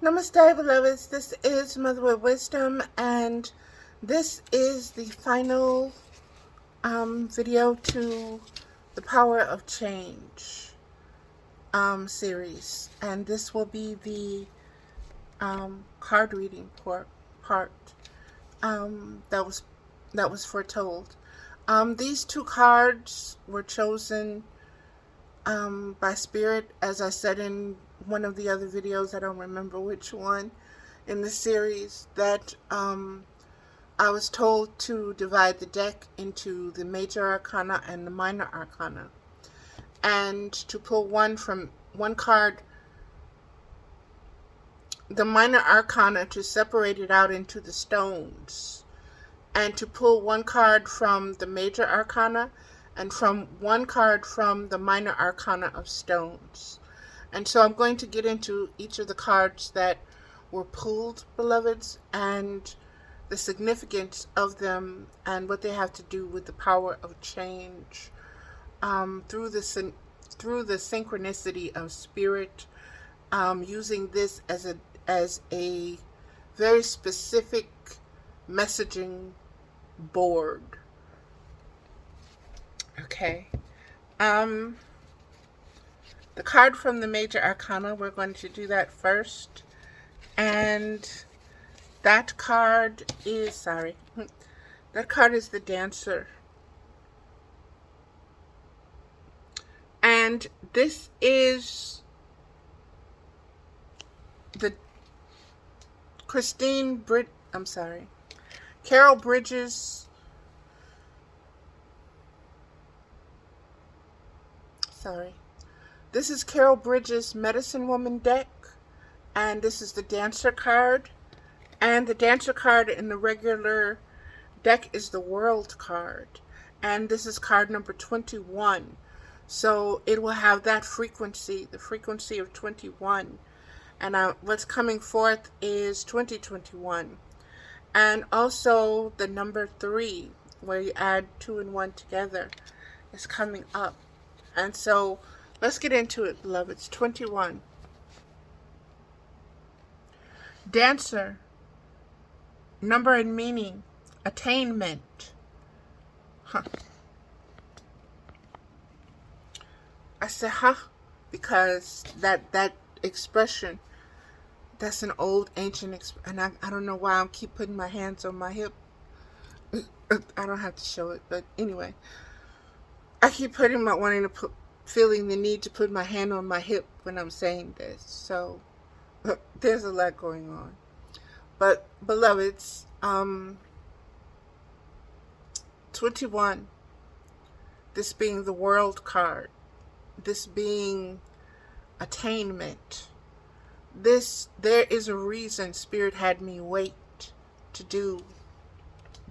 Namaste, beloveds. This is Mother with Wisdom, and this is the final video to the Power of Change series, and this will be the card reading part that was foretold. These two cards were chosen by Spirit, as I said in one of the other videos, I don't remember which one in the series, that I was told to divide the deck into the Major Arcana and the Minor Arcana, and to pull one card, the Minor Arcana, to separate it out into the stones, and to pull one card from the Major Arcana and from one card from the Minor Arcana of stones. And so I'm going to get into each of the cards that were pulled, beloveds, and the significance of them and what they have to do with the power of change through the synchronicity of Spirit, using this as a very specific messaging board. Okay. The card from the Major Arcana, we're going to do that first. And that card is, that card is the Dancer. And this is the Carol Bridges. This is Carol Bridges' Medicine Woman deck, and this is the Dancer card. And the Dancer card in the regular deck is the World card, and this is card number 21. So it will have that frequency, the frequency of 21. And what's coming forth is 2021. And also the number 3, where you add 2 and 1 together, is coming up. And so let's get into it, beloveds. 21. Dancer. Number and meaning. Attainment. I said, because that expression, that's an old ancient expression. And I don't know why I keep putting my hands on my hip. I don't have to show it, but anyway. I keep feeling the need to put my hand on my hip when I'm saying this. So there's a lot going on. But beloveds, 21, this being the World card, this being attainment, there is a reason Spirit had me wait to do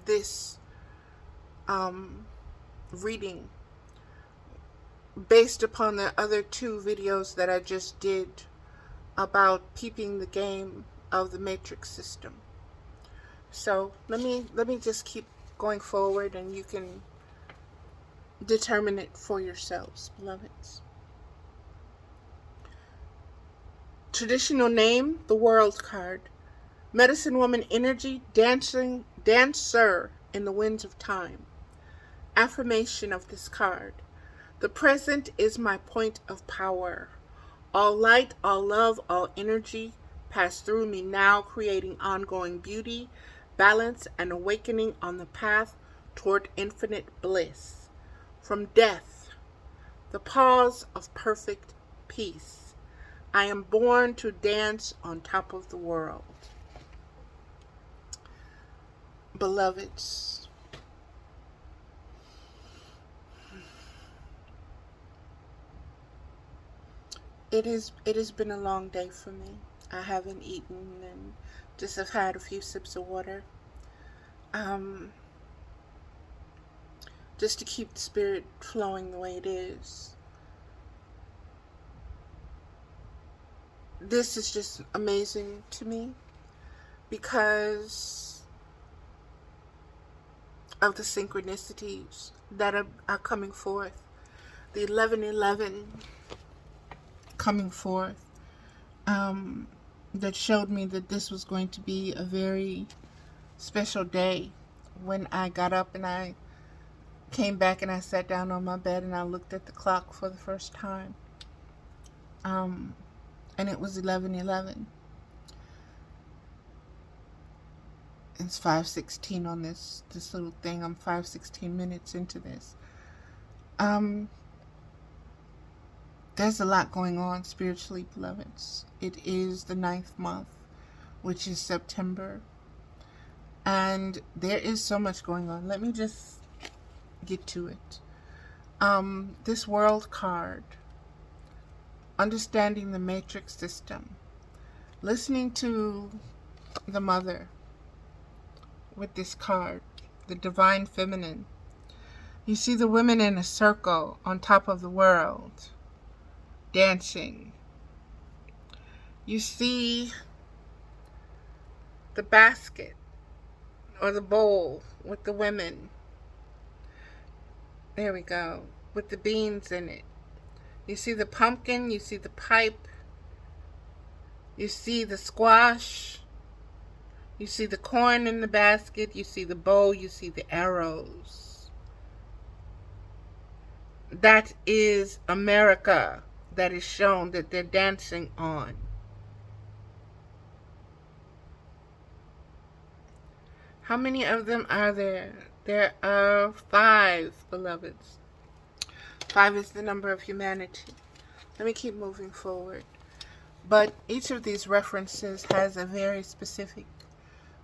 this reading, based upon the other 2 videos that I just did about peeping the game of the matrix system. So let me just keep going forward, and you can determine it for yourselves, beloveds. Traditional name, the World card. Medicine Woman energy, dancer in the winds of time. Affirmation of this card. The present is my point of power. All light, all love, all energy pass through me now, creating ongoing beauty, balance, and awakening on the path toward infinite bliss. From death, the pause of perfect peace. I am born to dance on top of the world. Beloveds, it has been a long day for me. I haven't eaten and just have had a few sips of water. Just to keep the spirit flowing the way it is. This is just amazing to me because of the synchronicities that are coming forth. The 11:11 coming forth. that showed me that this was going to be a very special day. When I got up and I came back and I sat down on my bed and I looked at the clock for the first time. And it was 11:11. It's 5:16 on this little thing. I'm 5:16 minutes into this. There's a lot going on spiritually, beloveds. It is the 9th month, which is September. And there is so much going on. Let me just get to it. This world card, understanding the matrix system, listening to the mother with this card, the divine feminine. You see the women in a circle on top of the world, dancing. You see the basket or the bowl with the women. There we go. With the beans in it. You see the pumpkin, you see the pipe, you see the squash, you see the corn in the basket, you see the bow, you see the arrows. That is America that is shown that they're dancing on. How many of them are there? There are 5, beloveds. 5 is the number of humanity. Let me keep moving forward. But each of these references has a very specific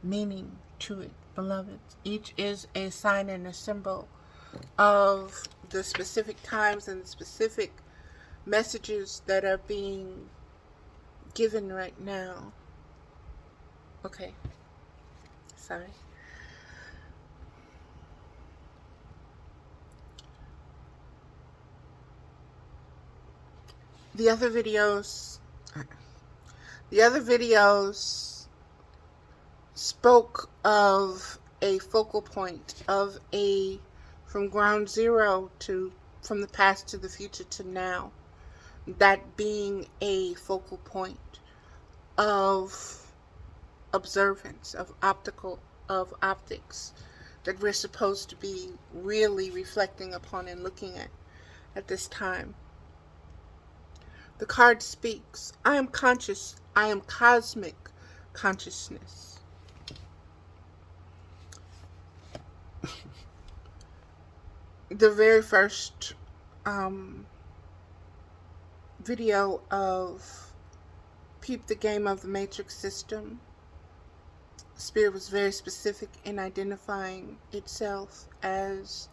meaning to it, beloveds. Each is a sign and a symbol of the specific times and the specific messages that are being given right now. Okay. Sorry. The other videos spoke of a focal point of from ground zero to from the past to the future to now, that being a focal point of observance, of optics that we're supposed to be really reflecting upon and looking at this time. The card speaks. I am conscious. I am cosmic consciousness. The very first video of Peep the Game of the Matrix System, Spirit was very specific in identifying itself as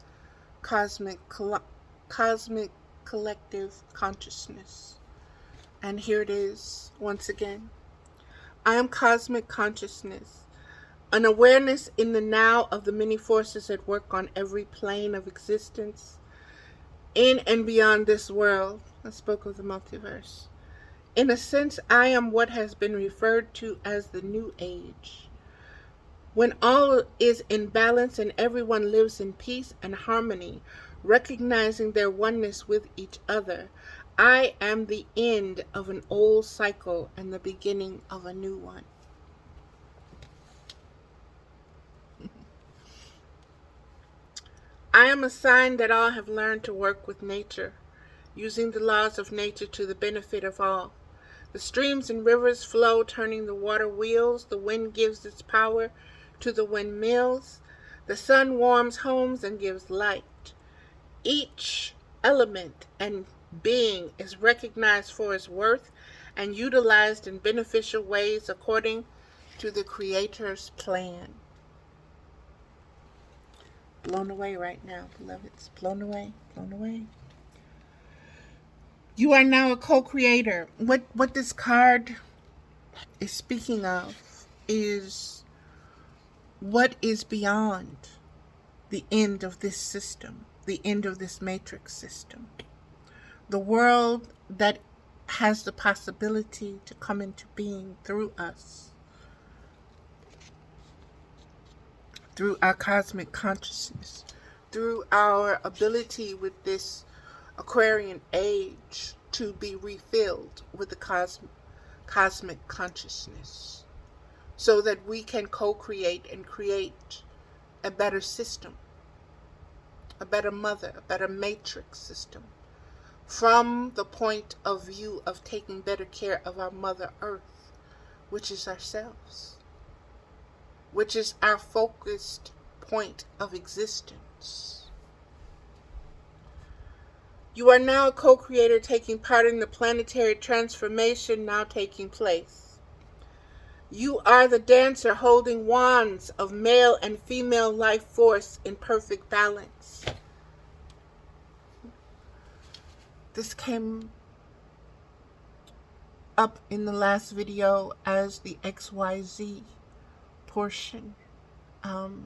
cosmic collective consciousness. And here it is once again. I am cosmic consciousness, an awareness in the now of the many forces at work on every plane of existence, in and beyond this world. I spoke of the multiverse. In a sense, I am what has been referred to as the New Age. When all is in balance and everyone lives in peace and harmony, recognizing their oneness with each other, I am the end of an old cycle and the beginning of a new one. I am a sign that all have learned to work with nature, using the laws of nature to the benefit of all. The streams and rivers flow, turning the water wheels. The wind gives its power to the windmills. The sun warms homes and gives light. Each element and being is recognized for its worth and utilized in beneficial ways according to the Creator's plan. Blown away right now, beloveds. Blown away, blown away. You are now a co-creator. What this card is speaking of is what is beyond the end of this system, the end of this matrix system. The world that has the possibility to come into being through us, through our cosmic consciousness, through our ability with this Aquarian age to be refilled with the cosmic consciousness, so that we can co-create and create a better system, a better mother, a better matrix system, from the point of view of taking better care of our Mother Earth, which is ourselves, which is our focused point of existence. You are now a co-creator taking part in the planetary transformation now taking place. You are the dancer holding wands of male and female life force in perfect balance. This came up in the last video as the XYZ portion of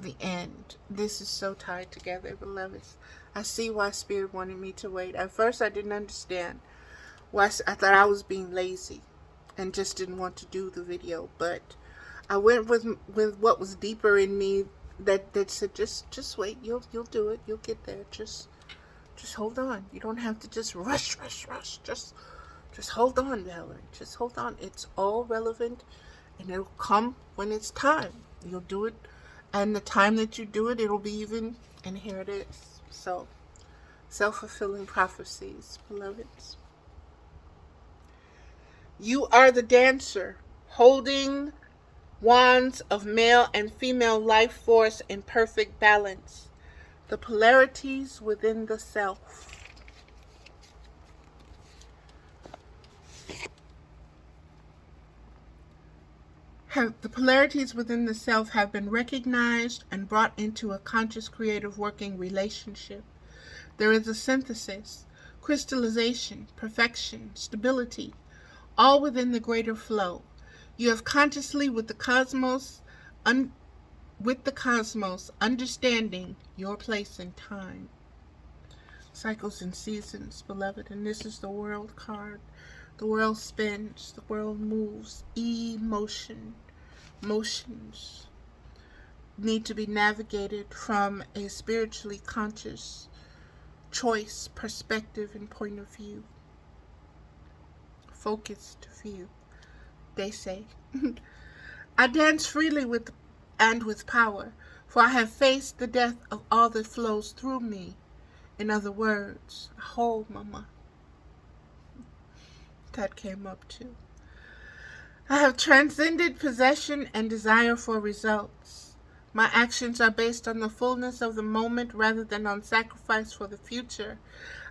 the end. This is so tied together, beloveds. I see why Spirit wanted me to wait. At first I didn't understand why. I thought I was being lazy and just didn't want to do the video, but I went with what was deeper in me that said just wait, you'll do it, you'll get there, just hold on. You don't have to just rush. Just hold on, Valerie. Just hold on. It's all relevant, and it'll come when it's time. You'll do it, and the time that you do it, it'll be even, and here it is. So, self-fulfilling prophecies, beloveds. You are the dancer, holding wands of male and female life force in perfect balance. The polarities within the self. The polarities within the self have been recognized and brought into a conscious creative working relationship. There is a synthesis, crystallization, perfection, stability, all within the greater flow. You have consciously with the cosmos understanding your place in time. Cycles and seasons, beloved, and this is the world card. The world spins, the world moves, motions need to be navigated from a spiritually conscious choice, perspective, and point of view. Focused view, they say. I dance freely with power, for I have faced the death of all that flows through me. In other words, hold, mama. That came up too. I have transcended possession and desire for results. My actions are based on the fullness of the moment rather than on sacrifice for the future.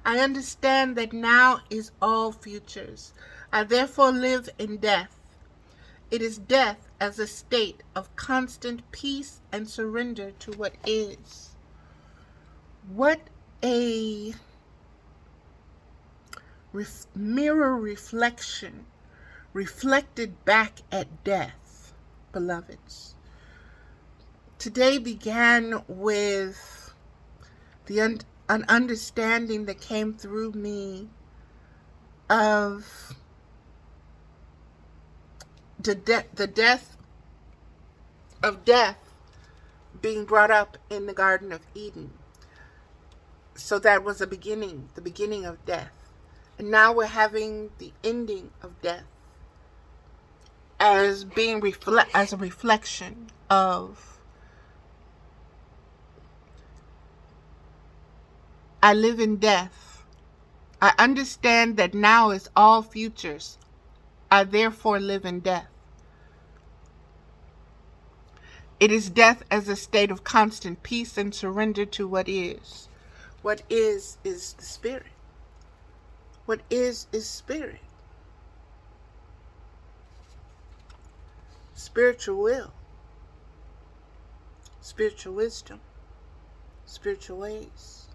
I understand that now is all futures. I therefore live in death. It is death as a state of constant peace and surrender to what is. What a mirror reflection reflected back at death, beloveds. Today began with an understanding that came through me of the death of death being brought up in the Garden of Eden. So that was the beginning of death. And now we're having the ending of death as being as a reflection of I live in death. I understand that now is all futures. I therefore live in death. It is death as a state of constant peace and surrender to what is. What is the spirit. What is spirit. Spiritual will. Spiritual wisdom. Spiritual ways.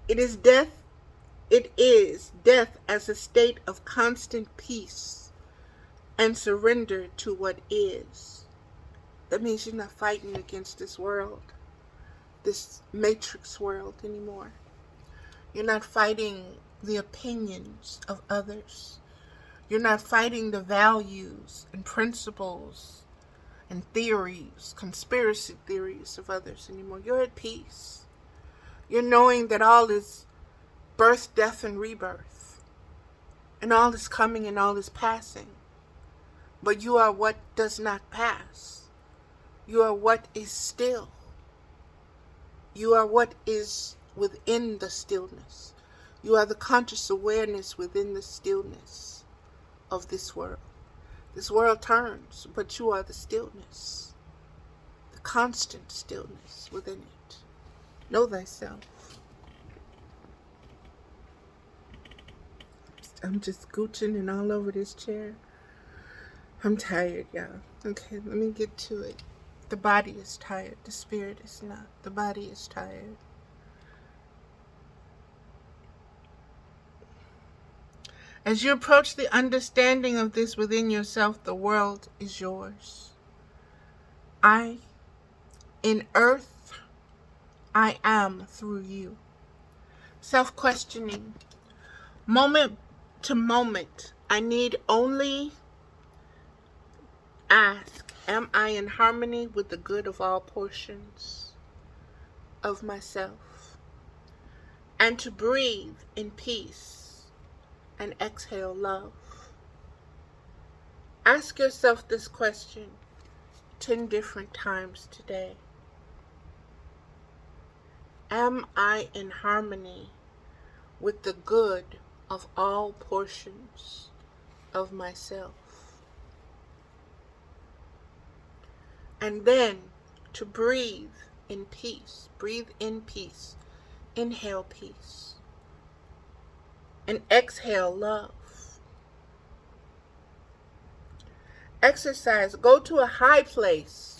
It is death as a state of constant peace and surrender to what is. That means you're not fighting against this world, this matrix world anymore. You're not fighting the opinions of others. You're not fighting the values and principles and theories, conspiracy theories of others anymore. You're at peace. You're knowing that all is birth, death, and rebirth. And all is coming and all is passing. But you are what does not pass. You are what is still. You are what is within the stillness. You are the conscious awareness within the stillness of this world. This world turns, but you are the stillness, the constant stillness within it. Know thyself. I'm just gooching and all over this chair. I'm tired, y'all. Okay, let me get to it. The body is tired. The spirit is not. The body is tired. As you approach the understanding of this within yourself, the world is yours. In earth, I am through you. Self-questioning. Moment to moment, I need only ask, am I in harmony with the good of all portions of myself? And to breathe in peace and exhale love. Ask yourself this question 10 different times today. Am I in harmony with the good of all portions of myself? And then to breathe in peace. Breathe in peace. Inhale peace. And exhale love. Exercise. Go to a high place.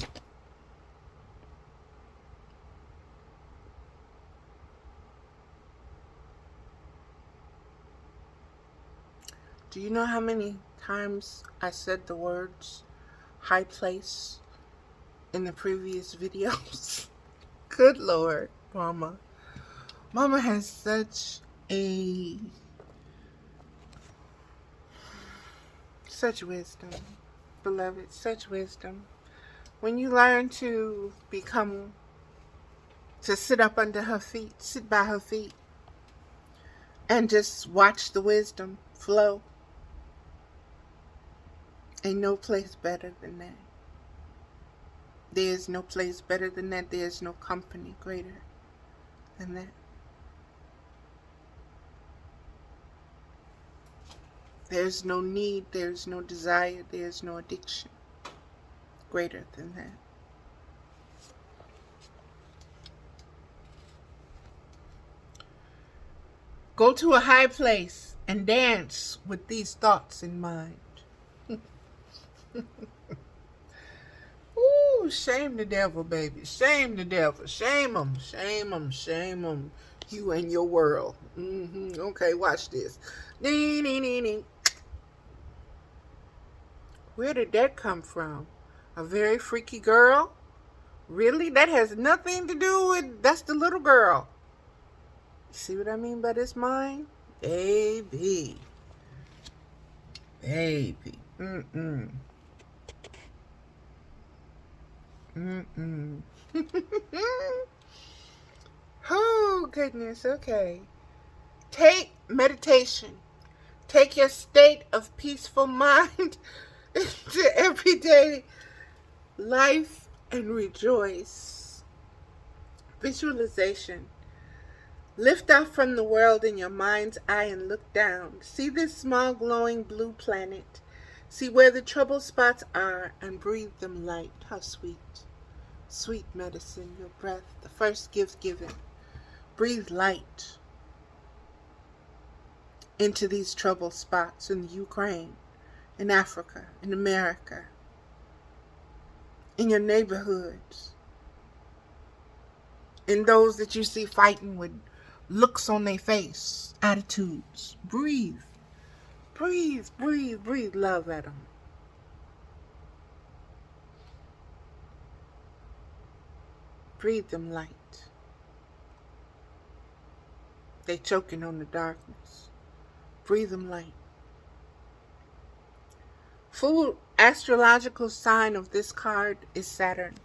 Do you know how many times I said the words high place in the previous videos? Good Lord, Mama. Mama has such wisdom, beloved, such wisdom. When you learn to sit up under her feet, sit by her feet, and just watch the wisdom flow. Ain't no place better than that. There is no place better than that. There is no company greater than that. There's no need, there's no desire, there's no addiction greater than that. Go to a high place and dance with these thoughts in mind. Ooh, shame the devil, baby. Shame the devil. Shame him. Shame him. Shame him. You and your world. Okay, watch this. Ding, ding, ding, ding. Where did that come from? A very freaky girl? Really? That has nothing to do with... That's the little girl. See what I mean by this mind? Baby. Baby. Oh, goodness. Okay. Take meditation. Take your state of peaceful mind into everyday life and rejoice. Visualization. Lift off from the world in your mind's eye and look down. See this small glowing blue planet. See where the trouble spots are and breathe them light. How sweet. Sweet medicine, your breath, the first gift given. Breathe light into these trouble spots in the Ukraine, in Africa, in America, in your neighborhoods, in those that you see fighting with looks on their face, attitudes. Breathe. Breathe, breathe, breathe love at them. Breathe them light. They choking on the darkness. Breathe them light. Full astrological sign of this card is Saturn.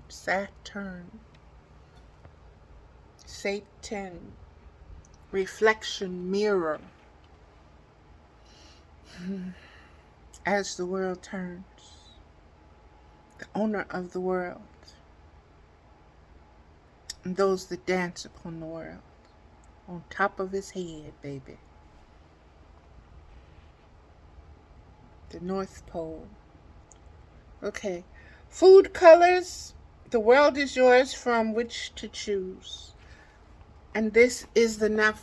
Saturn. Satan, reflection mirror. As the world turns, the owner of the world, and those that dance upon the world, on top of his head, baby. The North Pole. Okay. Food colors. The world is yours from which to choose. And this is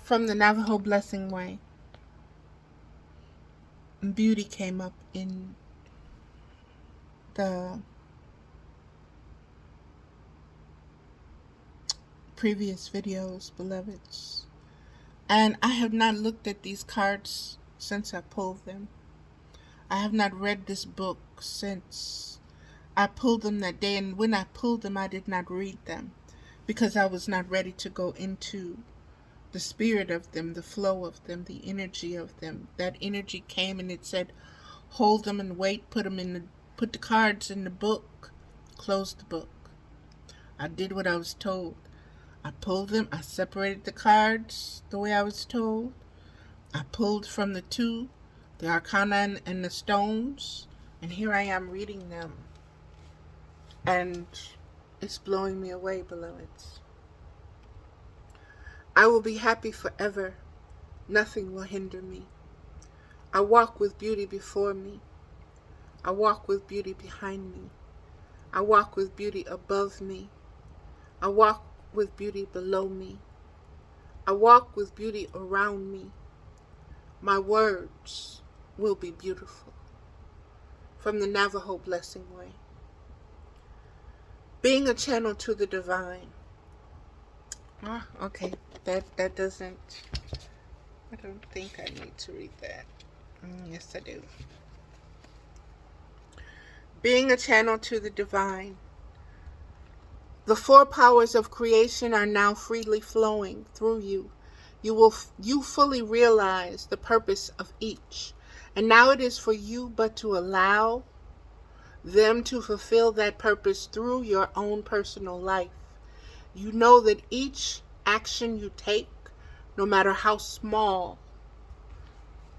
from the Navajo Blessing Way. And beauty came up in the previous videos, beloveds. And I have not looked at these cards since I pulled them. I have not read this book since I pulled them that day. And when I pulled them, I did not read them because I was not ready to go into the spirit of them, the flow of them, the energy of them. That energy came and it said, hold them and wait, put the cards in the book, close the book. I did what I was told. I pulled them, I separated the cards the way I was told. I pulled from the two, the arcana and the stones, and here I am reading them. And it's blowing me away, beloveds. I will be happy forever. Nothing will hinder me. I walk with beauty before me. I walk with beauty behind me. I walk with beauty above me. I walk with beauty below me. I walk with beauty around me. My words will be beautiful. From the Navajo Blessing Way. Being a channel to the divine. Okay. That doesn't... I don't think I need to read that. Yes, I do. Being a channel to the divine. The four powers of creation are now freely flowing through you. You fully realize the purpose of each. And now it is for you but to allow them to fulfill that purpose through your own personal life. You know that each action you take, no matter how small,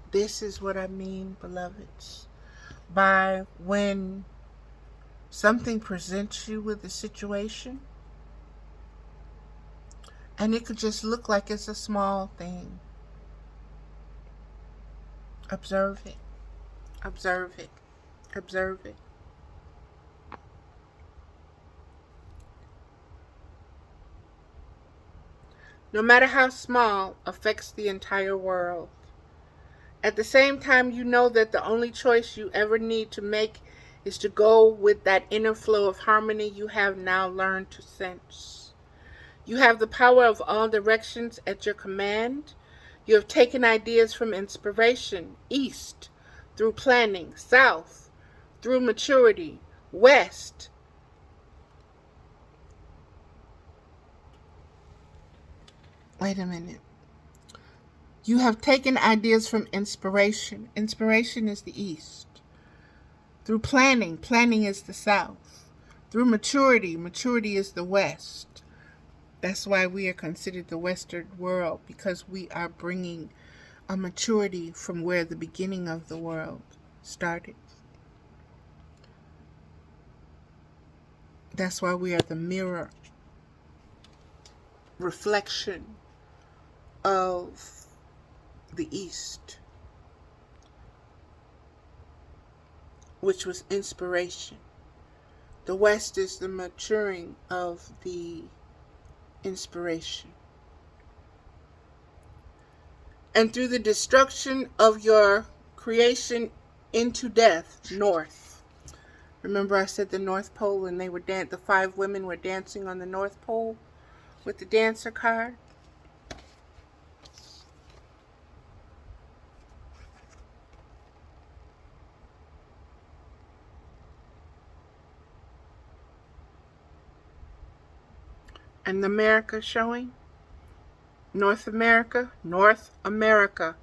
this is what I mean, beloveds, by when something presents you with a situation, and it could just look like it's a small thing. Observe it. Observe it. Observe it. No matter how small, affects the entire world. At the same time, you know that the only choice you ever need to make is to go with that inner flow of harmony you have now learned to sense. You have the power of all directions at your command. You have taken ideas from inspiration, east, through planning, south, through maturity, west. Wait a minute. You have taken ideas from inspiration. Inspiration is the east. Through planning, planning is the south. Through maturity, maturity is the west. That's why we are considered the Western world, because we are bringing a maturity from where the beginning of the world started. That's why we are the mirror, reflection of the East, which was inspiration. The West is the maturing of the inspiration. And through the destruction of your creation into death, north. Remember I said the North Pole, and they were the 5 women were dancing on the North Pole with the dancer card? And America showing? North America? North America.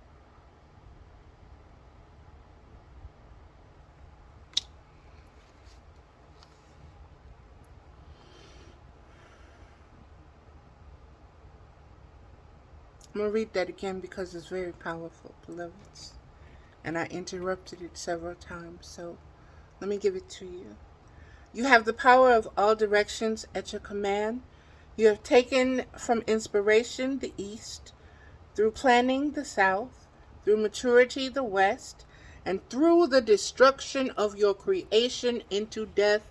I'm going to read that again because it's very powerful, beloveds. And I interrupted it several times, so let me give it to you. You have the power of all directions at your command. You have taken from inspiration the East, through planning the South, through maturity the West, and through the destruction of your creation into death,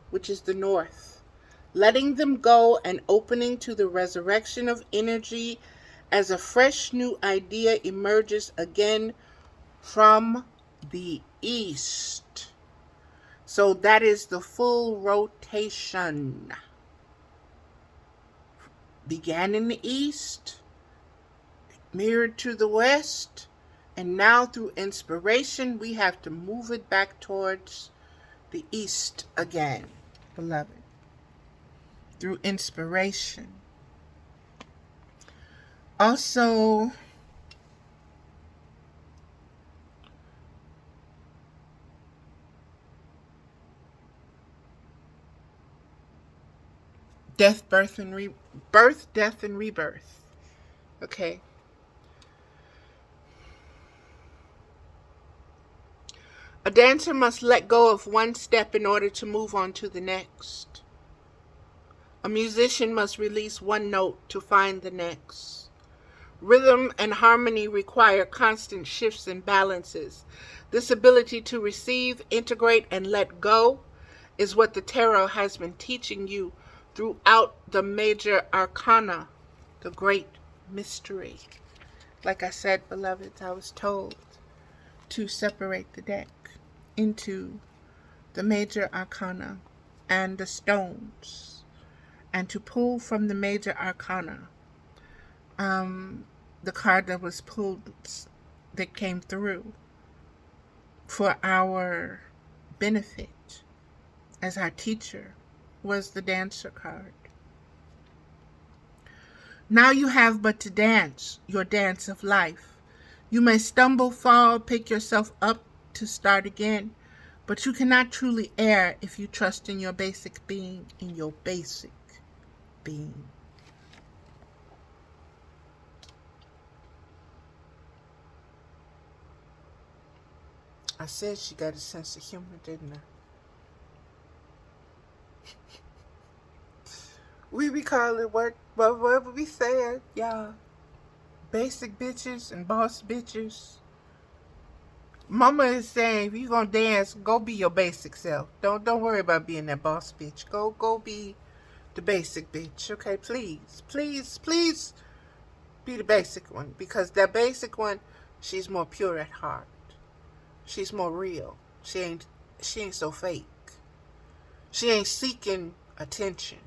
which is the North, letting them go and opening to the resurrection of energy as a fresh new idea emerges again from the East. So that is the full rotation. Began in the East, mirrored to the West, and now through inspiration we have to move it back towards the East again, beloved. Through inspiration. Also, death, birth, death, and rebirth. Okay. A dancer must let go of one step in order to move on to the next. A musician must release one note to find the next. Rhythm and harmony require constant shifts and balances. This ability to receive, integrate, and let go is what the tarot has been teaching you throughout the major arcana, the great mystery. Like I said, beloveds, I was told to separate the deck into the major arcana and the stones, and to pull from the major arcana the card that was pulled, that came through for our benefit as our teacher, was the dancer card. Now you have but to dance your dance of life. You may stumble, fall, pick yourself up to start again, but you cannot truly err if you trust in your basic being, in your basic being. I said she got a sense of humor, didn't I? We be calling what we said, y'all. Basic bitches and boss bitches. Mama is saying, if you gonna dance, go be your basic self. Don't worry about being that boss bitch. Go be the basic bitch. Okay, please be the basic one, because that basic one, she's more pure at heart. She's more real. She ain't so fake. She ain't seeking attention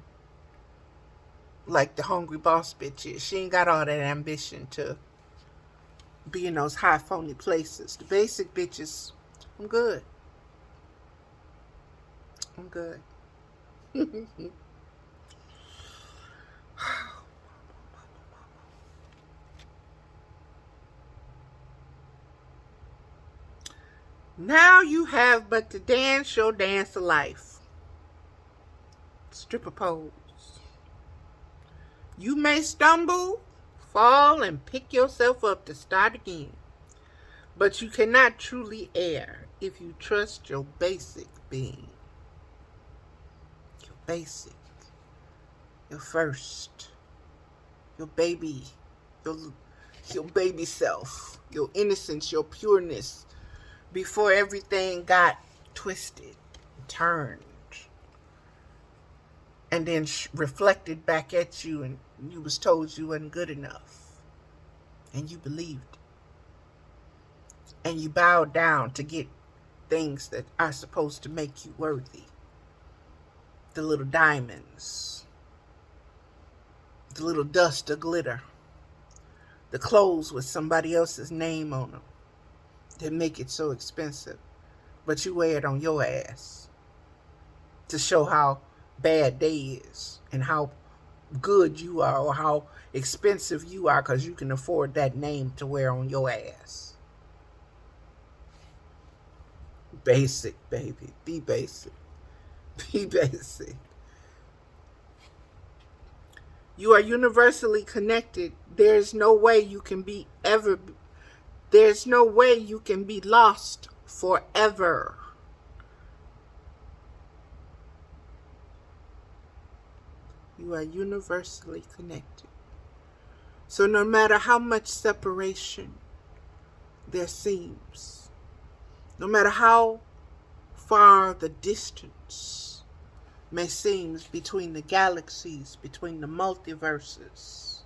like the hungry boss bitch is. She ain't got all that ambition to be in those high phony places. The basic bitches, I'm good. I'm good. Now you have but to dance your dance of life. Stripper pose. You may stumble, fall, and pick yourself up to start again. But you cannot truly err if you trust your basic being. Your basic. Your first. Your baby. Your baby self. Your innocence, your pureness. Before everything got twisted, turned, and then reflected back at you, and you was told you wasn't good enough, and you believed, and you bowed down to get things that are supposed to make you worthy. The little diamonds, the little dust of glitter, the clothes with somebody else's name on them that make it so expensive, but you wear it on your ass to show how bad they is and how good you are, or how expensive you are, because you can afford that name to wear on your ass. Basic, baby. Be basic. Be basic. You are universally connected. There's no way you can be ever. There's no way you can be lost forever. You are universally connected. So no matter how much separation there seems, no matter how far the distance may seem between the galaxies, between the multiverses,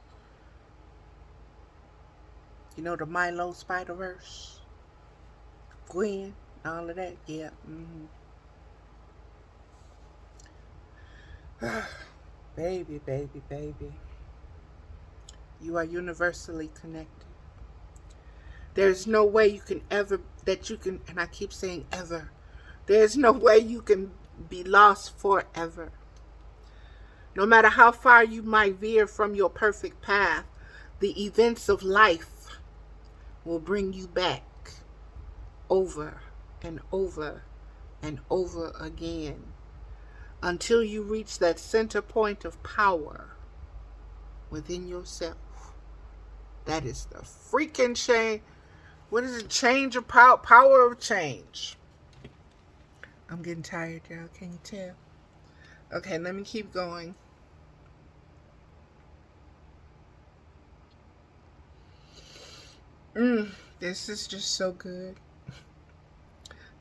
you know, the Milo Spider-Verse, Gwen, all of that, yeah. Baby, baby, baby. You are universally connected. There's no way you can ever, and I keep saying ever, there's no way you can be lost forever. No matter how far you might veer from your perfect path, the events of life will bring you back over and over and over again until you reach that center point of power within yourself. That is the freaking change. What is it? Change of power, power of change. I'm getting tired, y'all. Can you tell? Okay, let me keep going. This is just so good.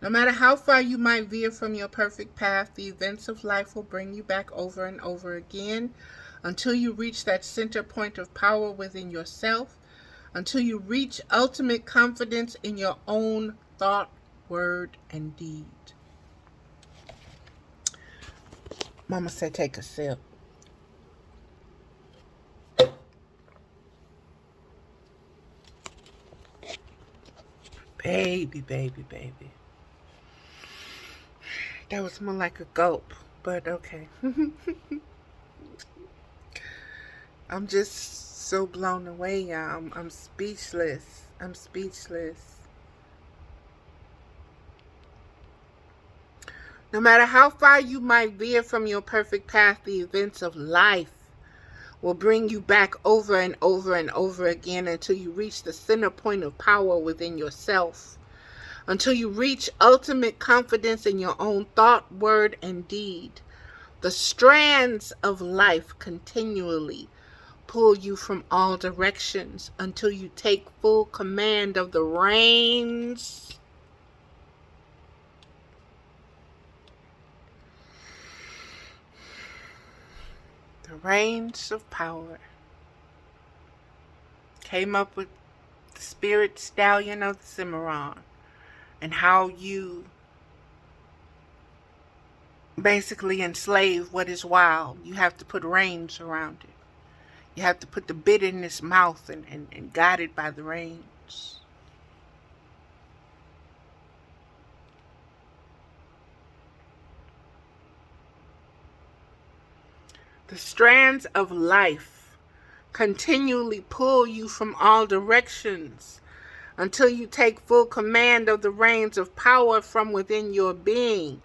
No matter how far you might veer from your perfect path, the events of life will bring you back over and over again until you reach that center point of power within yourself, until you reach ultimate confidence in your own thought, word, and deed. Mama said take a sip. Baby, baby, baby. That was more like a gulp, but okay. I'm just so blown away, y'all. I'm speechless. I'm speechless. No matter how far you might veer from your perfect path, the events of life will bring you back over and over and over again until you reach the center point of power within yourself, until you reach ultimate confidence in your own thought, word, and deed. The strands of life continually pull you from all directions until you take full command of the reins of power. Came up with the spirit stallion of the Cimarron and how you basically enslave what is wild. You have to put reins around it. You have to put the bit in its mouth and guide it by the reins. The strands of life continually pull you from all directions until you take full command of the reins of power from within your being.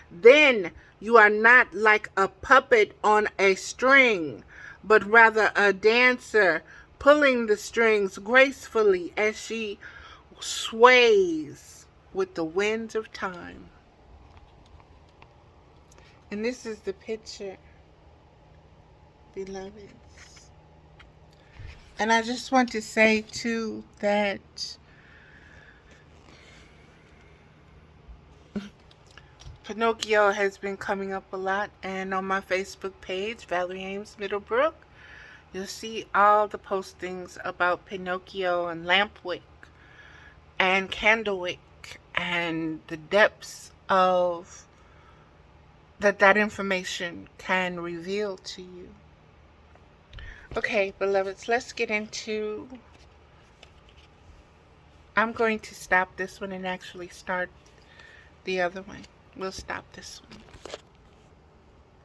Then you are not like a puppet on a string, but rather a dancer pulling the strings gracefully as she sways with the winds of time. And this is the picture, beloveds. And I just want to say too that Pinocchio has been coming up a lot, and on my Facebook page, Valerie Ames Middlebrook, you'll see all the postings about Pinocchio and Lampwick and Candlewick and the depths of that information can reveal to you. Okay, beloveds, let's get into... I'm going to stop this one and actually start the other one. We'll stop this one.